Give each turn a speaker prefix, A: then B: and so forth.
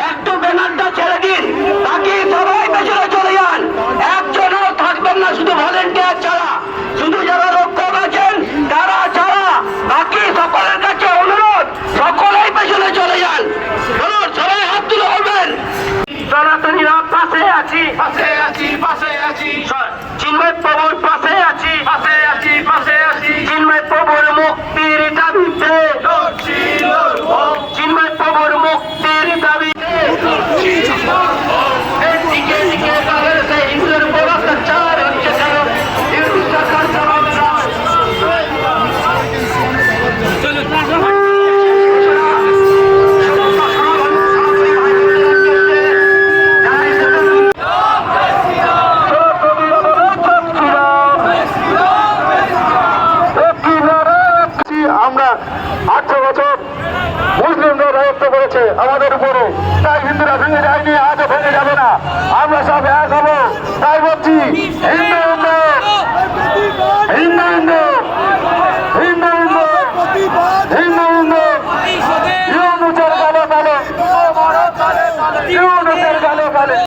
A: একটু ব্যানারটা ছেড়ে দিন, বাকি সবাই পেছনে চলে যান। একজনও থাকবেন না, শুধু ভলেন্টিয়ার ছাড়া, শুধু যারা রক্ষক আছেন তারা ছাড়া বাকি সকলের কাছে অনুরোধ, সকলেই পেছনে চলে যান। বলুন, সবাই হাত তুলে বলবেন সনাতনীরা পাশে আছি,
B: পাশে আছি, পাশে আছি,
A: চিন্ময় প্রভুর পাশে আছি,
B: পাশে আছি, পাশে আছি,
A: চিন্ময় প্রভুর মুক্তির দাবিতে,
B: লড়ছি, লড়বো,
A: চিন্ময় প্রভুর মুক্তির দাবিতে দিকে দিকে তাদের সেই হিন্দুদের উপর অত্যাচার হচ্ছে কেন? হিন্দু সরকার জবাব দাও।
C: আমরা 18 বছর মুসলিমরা রাজত্ব করেছে আমাদের উপরে, তাই হিন্দুরা ভেঙে যায়নি, আজও ভেঙে যাবে না। আমরা সব এক হবো, তাই বলছি